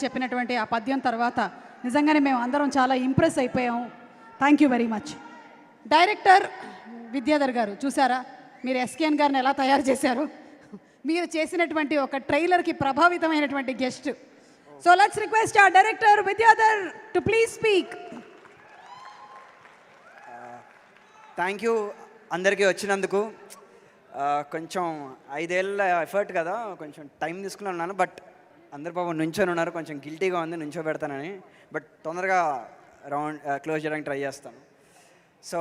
చెప్పినటువంటి ఆ పద్యం తర్వాత నిజంగానే మేము అందరం చాలా ఇంప్రెస్ అయిపోయాం. Thank you very much. Director Vidyadhar గారు చూసారా మీరు ఎస్కేఎన్ గారిని ఎలా తయారు చేశారు? మీరు చేసినటువంటి ఒక ట్రైలర్కి ప్రభావితమైనటువంటి గెస్ట్. సో లెట్స్ రిక్వెస్ట్ ఆ director Vidyadhar to please speak. Thank you అందరికీ వచ్చినందుకు. కొంచెం 5 ఏళ్ళ ఎఫర్ట్ కదా, కొంచెం టైం తీసుకుని ఉన్నాను. బట్ అందరు పాపం నుంచొని ఉన్నారు, కొంచెం గిల్టీగా ఉంది నుంచో పెడతానని. బట్ తొందరగా క్లోజ్ చేయడానికి ట్రై చేస్తాను. సో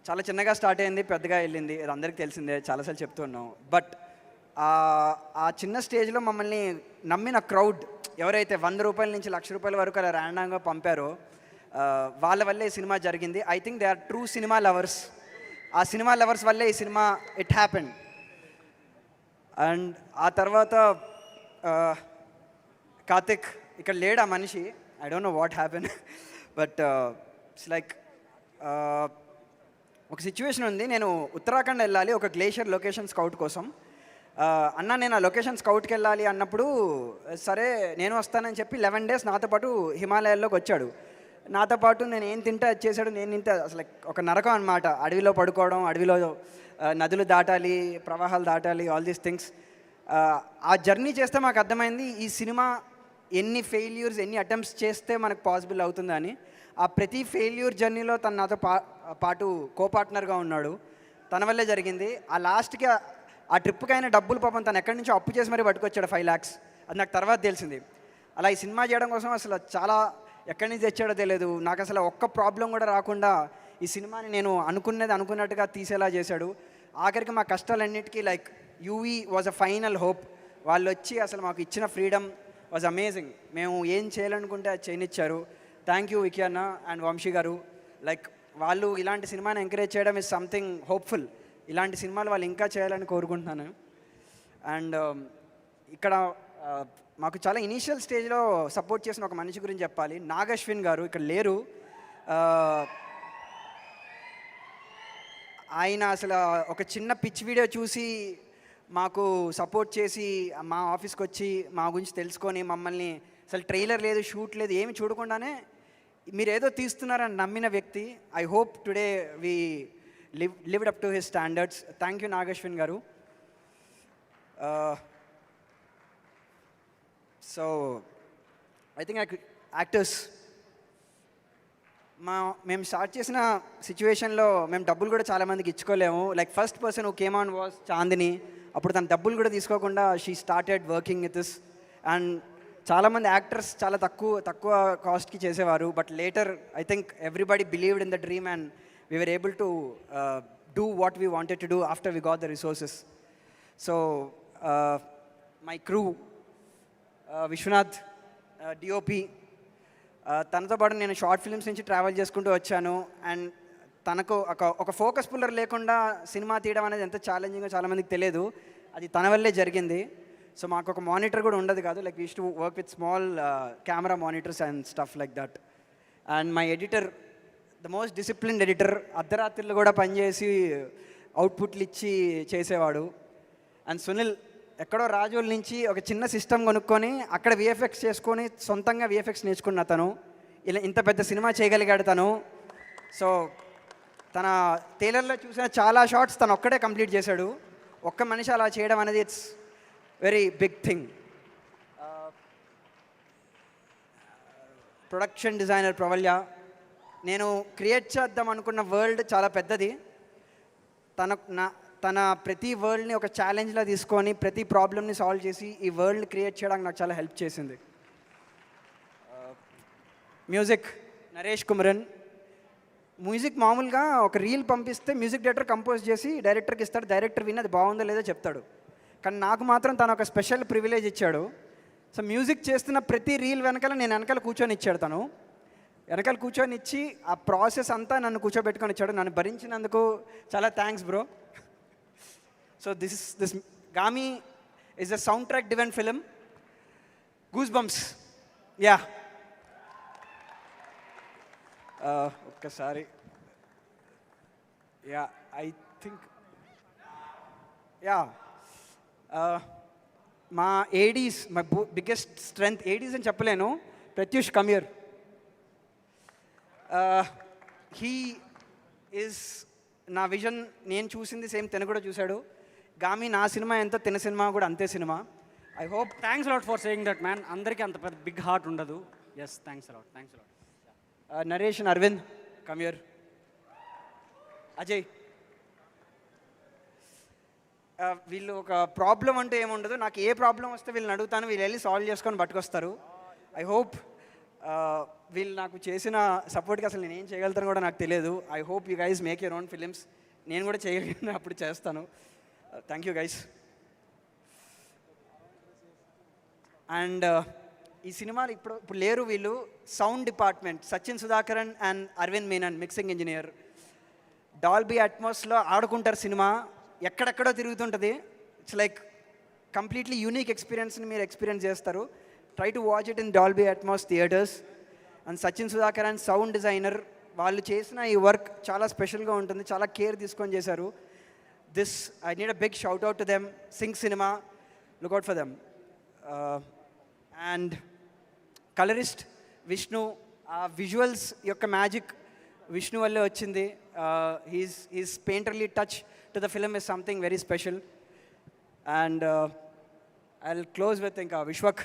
చాలా చిన్నగా స్టార్ట్ అయింది, పెద్దగా వెళ్ళింది, అది అందరికీ తెలిసిందే, చాలాసార్లు చెప్తూ ఉన్నాం. బట్ ఆ చిన్న స్టేజ్లో మమ్మల్ని నమ్మిన క్రౌడ్ ఎవరైతే 100 రూపాయల నుంచి 1,00,000 రూపాయల వరకు అలా ర్యాండంగా పంపారో వాళ్ళ వల్లే ఈ సినిమా జరిగింది. I think they are true cinema lovers. ఆ సినిమా లవర్స్ వల్లే ఈ సినిమా ఇట్ హ్యాపెండ్. అండ్ ఆ తర్వాత కార్తిక్ ఇక్కడ లేడు, ఆ మనిషి. I don't know what happen, but it's like ఒక సిచ్యువేషన్ ఉంది. నేను ఉత్తరాఖండ్ వెళ్ళాలి ఒక గ్లేషియర్ లొకేషన్ స్కౌట్ కోసం. అన్న నేను ఆ లొకేషన్ స్కౌట్కి వెళ్ళాలి అన్నప్పుడు సరే నేను వస్తానని చెప్పి 11 డేస్ నాతో పాటు హిమాలయాల్లోకి వచ్చాడు. నాతో పాటు నేను ఏం తింటే అది చేశాడు, నేను తింటే అసలు ఒక నరకం అనమాట. అడవిలో పడుకోవడం, అడవిలో నదులు దాటాలి, ప్రవాహాలు దాటాలి, ఆల్ దీస్ థింగ్స్. ఆ జర్నీ చేస్తే మాకు అర్థమైంది ఈ సినిమా ఎన్ని ఫెయిల్యూర్స్, ఎన్ని అటెంప్ట్స్ చేస్తే మనకు పాసిబుల్ అవుతుందని. ఆ ప్రతి ఫెయిల్యూర్ జర్నీలో తను నాతో పాటు కోపార్ట్నర్గా ఉన్నాడు. తన వల్లే జరిగింది. ఆ లాస్ట్కి ఆ ట్రిప్కి అయిన డబ్బులు పాపం తను ఎక్కడి నుంచో అప్పు చేసి మరీ పట్టుకొచ్చాడు 5 lakhs. అది నాకు తర్వాత తెలిసింది. అలా ఈ సినిమా చేయడం కోసం అసలు చాలా ఎక్కడి నుంచి తెచ్చాడో తెలియదు. నాకు అసలు ఒక్క ప్రాబ్లం కూడా రాకుండా ఈ సినిమాని నేను అనుకున్నట్టుగా తీసేలా చేశాడు. ఆఖరికి మా కష్టాలన్నిటికీ like UV was a final hope. వాళ్ళు వచ్చి అసలు మాకు ఇచ్చిన ఫ్రీడమ్ వాజ్ అమేజింగ్. మేము ఏం చేయాలనుకుంటే అది చేయనిచ్చారు. థ్యాంక్ యూ వికీ అన్న అండ్ వంశీ గారు. లైక్ వాళ్ళు ఇలాంటి సినిమాని ఎంకరేజ్ చేయడం ఇస్ సంథింగ్ హోప్ఫుల్. ఇలాంటి సినిమాలు వాళ్ళు ఇంకా చేయాలని కోరుకుంటున్నాను. అండ్ ఇక్కడ మాకు చాలా ఇనీషియల్ స్టేజ్లో సపోర్ట్ చేసిన ఒక మనిషి గురించి చెప్పాలి. నాగశ్విన్ గారు ఇక్కడ లేరు. ఆయన అసలు ఒక చిన్న పిచ్ వీడియో చూసి మాకు సపోర్ట్ చేసి మా ఆఫీస్కి వచ్చి మా గురించి తెలుసుకొని మమ్మల్ని అసలు ట్రైలర్ లేదు, షూట్ లేదు, ఏమి చూడకుండానే మీరు ఏదో తీస్తున్నారని నమ్మిన వ్యక్తి. I hope today we lived up to his standards. Thank you Nagashwin garu. So I think actors మేము స్టార్ట్ చేసిన సిచ్యువేషన్లో మేము డబ్బులు కూడా చాలామందికి ఇచ్చుకోలేము. Like first person who came on was Chandini. అప్పుడు తన డబ్బులు కూడా తీసుకోకుండా she started working with us. And చాలామంది యాక్టర్స్ చాలా తక్కువ కాస్ట్కి చేసేవారు. But later I think everybody believed in the dream and we were able to do what we wanted to do after we got the resources. So my crew Vishwanath DOP, తనతో పాటు నేను short films నుంచి travel చేసుకుంటూ వచ్చాను. And తనకు ఒక focus puller లేకుండా cinema తీయడం అనేది ఎంత ఛాలెంజింగో చాలామందికి తెలియదు. అది తన వల్లే జరిగింది. సో మాకు ఒక మానిటర్ కూడా ఉండదు కాదు. Like we used to work with small camera monitors and stuff like that. And my editor, the most disciplined editor, అర్ధరాత్రులు కూడా పనిచేసి అవుట్పుట్లు ఇచ్చి చేసేవాడు. అండ్ సునీల్ ఎక్కడో రాజోల్ నుంచి ఒక చిన్న సిస్టమ్ కొనుక్కొని అక్కడ విఎఫ్ఎక్స్ చేసుకొని సొంతంగా విఎఫ్ఎక్స్ నేర్చుకున్న తను ఇలా ఇంత పెద్ద సినిమా చేయగలిగాడు తను. సో తన టైలర్లో చూసిన చాలా షార్ట్స్ తను ఒక్కడే కంప్లీట్ చేశాడు. ఒక్క మనిషి అలా చేయడం అనేది it's very big thing. Production designer Pravalya, నేను క్రియేట్ చేద్దాం అనుకున్న వరల్డ్ చాలా పెద్దది. తన ప్రతి వరల్డ్ని ఒక ఛాలెంజ్లా తీసుకొని ప్రతి ప్రాబ్లమ్ని సాల్వ్ చేసి ఈ వరల్డ్ క్రియేట్ చేయడానికి నాకు చాలా హెల్ప్ చేసింది. మ్యూజిక్ నరేష్ కుమరన్. మ్యూజిక్ మామూలుగా ఒక రీల్ పంపిస్తే మ్యూజిక్ డైరెక్టర్ కంపోజ్ చేసి డైరెక్టర్కి ఇస్తాడు. డైరెక్టర్ విని అది బాగుందో లేదో చెప్తాడు. కానీ నాకు మాత్రం తను ఒక స్పెషల్ ప్రివిలేజ్ ఇచ్చాడు. సో మ్యూజిక్ చేస్తున్న ప్రతి రీల్ వెనకాల నేను వెనకాల కూర్చొని ఇచ్చాడు. తను వెనకాల కూర్చొని ఇచ్చి ఆ ప్రాసెస్ అంతా నన్ను కూర్చోబెట్టుకొని ఇచ్చాడు. నన్ను భరించినందుకు చాలా thanks bro. So this Gami is a soundtrack driven film. Goosebumps. Yeah. ఒక్కసారి ఐ థింక్ మా Aedes my biggest strength, Aedes అని చెప్పలేను. ప్రత్యూష్ కమ్యూర్, హీ ఈజ్ నా విజన్. నేను చూసింది సేమ్ తిన కూడా చూశాడు. గామి నా సినిమా ఎంతో తిన సినిమా కూడా అంతే సినిమా. I hope. Thanks lot for saying that man. అందరికీ అంత పెద్ద బిగ్ హార్ట్ ఉండదు. Yes, thanks lot, thanks lot. Naresh and Aravind Kamyur, Ajay, వీళ్ళు ఒక ప్రాబ్లం అంటే ఏముండదు. నాకు ఏ ప్రాబ్లం వస్తే వీళ్ళని అడుగుతాను, వీళ్ళు వెళ్ళి సాల్వ్ చేసుకొని పట్టుకొస్తారు. ఐ హోప్ వీళ్ళు నాకు చేసిన సపోర్ట్కి అసలు నేను ఏం చేయగలుగుతాను కూడా నాకు తెలియదు. I hope you guys make your own films. నేను కూడా చేయగలిగిన అప్పుడు చేస్తాను. Thank you guys. అండ్ ఈ సినిమాలు ఇప్పుడు లేరు వీళ్ళు. Sound department Sachin Sudhakaran and Aravind Menon, mixing engineer. Dolby అట్మాస్లో ఆడుకుంటారు సినిమా, ఎక్కడెక్కడో తిరుగుతుంటుంది. ఇట్స్ లైక్ కంప్లీట్లీ యూనిక్ ఎక్స్పీరియన్స్ని మీరు ఎక్స్పీరియన్స్ చేస్తారు. Try to watch it in Dolby Atmos theatres. And Sachin Sudhakar and sound designer, వాళ్ళు చేసిన ఈ వర్క్ చాలా స్పెషల్గా ఉంటుంది, చాలా కేర్ తీసుకొని చేశారు. This I need a big shout out to them. Sync cinema, look out for them. And colourist Vishnu, ఆ విజువల్స్ యొక్క మ్యాజిక్ విష్ణు వల్లే వచ్చింది. His painterly touch to the film is something very special. And I will close with ఇంకా Vishwak.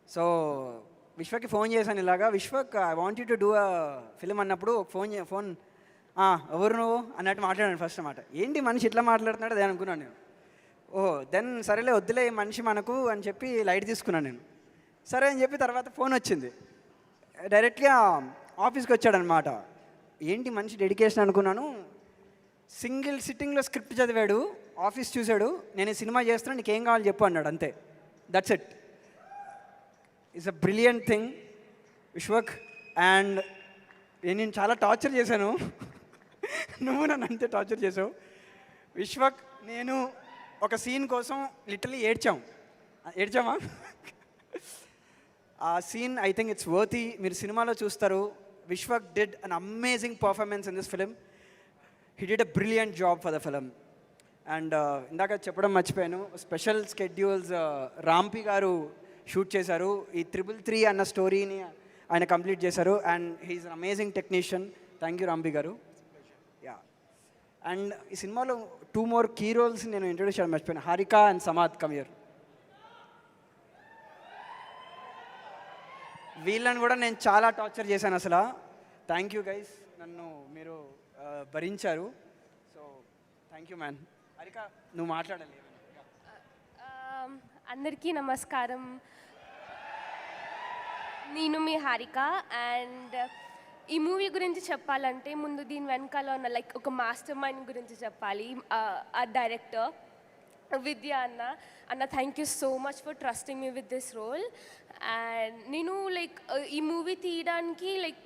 So విశ్వక్కి phone చేశాను ఇలాగా, Vishwak I want you to do a film అన్నప్పుడు phone ఎవరు నువ్వు అన్నట్టు మాట్లాడాను ఫస్ట్ అన్నమాట. ఏంటి మనిషి ఇట్లా మాట్లాడుతున్నాడు అదే అనుకున్నాను నేను. ఓహో, దెన్ సరేలే వద్దులే మనిషి మనకు అని చెప్పి లైట్ తీసుకున్నాను నేను. సరే అని చెప్పి తర్వాత ఫోన్ వచ్చింది, డైరెక్ట్గా ఆఫీస్కి వచ్చాడనమాట. ఏంటి మనిషి డెడికేషన్ అనుకున్నాను. సింగిల్ సిట్టింగ్లో స్క్రిప్ట్ చదివాడు, ఆఫీస్ చూశాడు, నేను ఈ సినిమా చేస్తున్నా నీకేం కావాలి చెప్పు అన్నాడు, అంతే. That's it. It's a brilliant thing Vishwak. And నేను చాలా టార్చర్ చేశాను, నువ్వు నన్ను అంతే టార్చర్ చేసావు. విశ్వక్ నేను ఒక సీన్ కోసం లిటరలీ ఏడ్చామా ఆ scene I think it's worthy. మీరు సినిమాలో చూస్తారు. Vishwak did an amazing performance in this film. He did a brilliant job for the film. And ఇందాక చెప్పడం మర్చిపోయాను, స్పెషల్ స్కెడ్యూల్స్ రాంపి గారు షూట్ చేశారు. ఈ 333 అన్న స్టోరీని ఆయన కంప్లీట్ చేశారు. And he's an amazing technician. Thank you Rampi garu. Yeah. And ఈ సినిమాలో 2 more కీ రోల్స్ నేను ఇంట్రొడ్యూస్ చేయడం మర్చిపోయాను, హారిక అండ్ సమాద్ కమియర్. వీళ్ళని కూడా నేను చాలా టార్చర్ చేశాను అసలు. థ్యాంక్ యూ గైస్, నన్ను మీరు భరించారు. So thank you man. Harika నువ్వు మాట్లాడాలి. అందరికీ నమస్కారం. నేను మీ హారిక. అండ్ ఈ మూవీ గురించి చెప్పాలంటే ముందు దీని వెనకాల ఉన్న లైక్ ఒక మాస్టర్ మైండ్ గురించి చెప్పాలి. ఆ డైరెక్టర్ విద్య అన్న thank you so much for trusting me with this role. And నేను లైక్ ఈ మూవీ తీయడానికి లైక్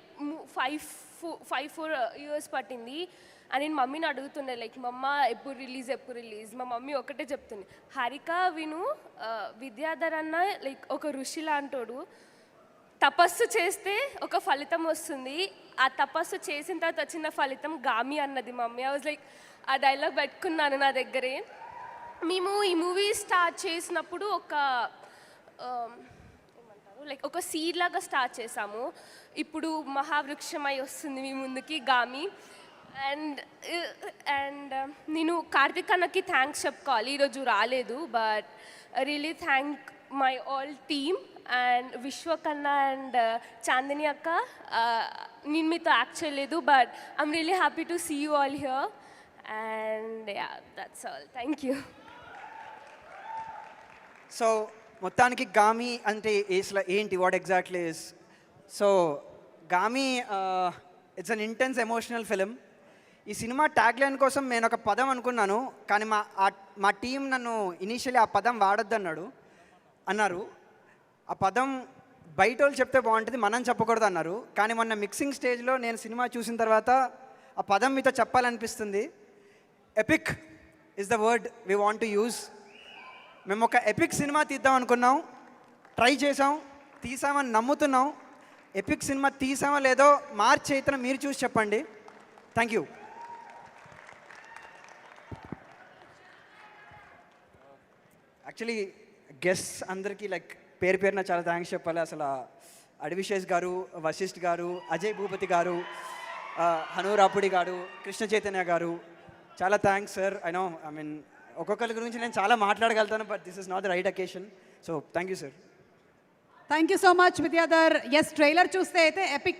4 years పట్టింది. అని నేను మమ్మీని అడుగుతుండే లైక్ మమ్మ ఎప్పుడు రిలీజ్. మా మమ్మీ ఒకటే చెప్తుంది, హారిక విను, విద్యాధర్ అన్న లైక్ ఒక ఋషి లాంటోడు, తపస్సు చేస్తే ఒక ఫలితం వస్తుంది, ఆ తపస్సు చేసిన తర్వాత వచ్చిన ఫలితం గామి అన్నది మమ్మీ. ఐ వాజ్ లైక్ ఆ డైలాగ్ పెట్టుకున్నాను నా దగ్గరే. మేము ఈ మూవీ స్టార్ట్ చేసినప్పుడు లైక్ ఒక సీడ్ లాగా స్టార్ట్ చేసాము. ఇప్పుడు మహావృక్షమై వస్తుంది మీ ముందుకి గామి. అండ్ నేను కార్తిక్ అన్నకి థ్యాంక్స్ చెప్పుకోవాలి, ఈరోజు రాలేదు. But really thank my all team and Vishwak అన్న అండ్ చాందిని అక్క. నేను మీతో యాక్ట్ చేయలేదు, but I'm really happy to see you all here. And yeah, that's all. Thank you. So మొత్తానికి గామి అంటే ఏంటి, what exactly is? So Gaami it's an intense emotional film. ఈ సినిమా ట్యాగ్లైన్ కోసం నేను ఒక పదం అనుకున్నాను, కానీ మా టీం నన్ను ఇనీషియలీ ఆ పదం వాడొద్దు అన్నారు. ఆ పదం బయట వాళ్ళు చెప్తే బాగుంటుంది, మనం చెప్పకూడదు అన్నారు. కానీ మొన్న మిక్సింగ్ స్టేజ్లో నేను సినిమా చూసిన తర్వాత ఆ పదం మీతో చెప్పాలనిపిస్తుంది. Epic is the word we want to use. మేము ఒక ఎపిక్ సినిమా తీద్దాం అనుకున్నాం, ట్రై చేసాం, తీసామని నమ్ముతున్నాం. ఎపిక్ సినిమా తీసామో లేదో మార్చ్ 8న మీరు చూసి చెప్పండి. Thank you. యాక్చువల్లీ గెస్ట్ అందరికీ లైక్ పేరు పేరున చాలా థ్యాంక్స్ చెప్పాలి. అసలు అడవిశేష్ గారు, వశిష్ఠ్ గారు, అజయ్ భూపతి గారు, హను రాపుడి గారు, కృష్ణ చైతన్య గారు, చాలా థ్యాంక్స్ సార్. ఐ మీన్ ఒక్కొక్కరి గురించి నేను చాలా మాట్లాడగలుగుతాను, but this is not the right occasion. So thank you sir. Thank you so much Vidyadhar. Yes, trailer చూస్తే అయితే ఎపిక్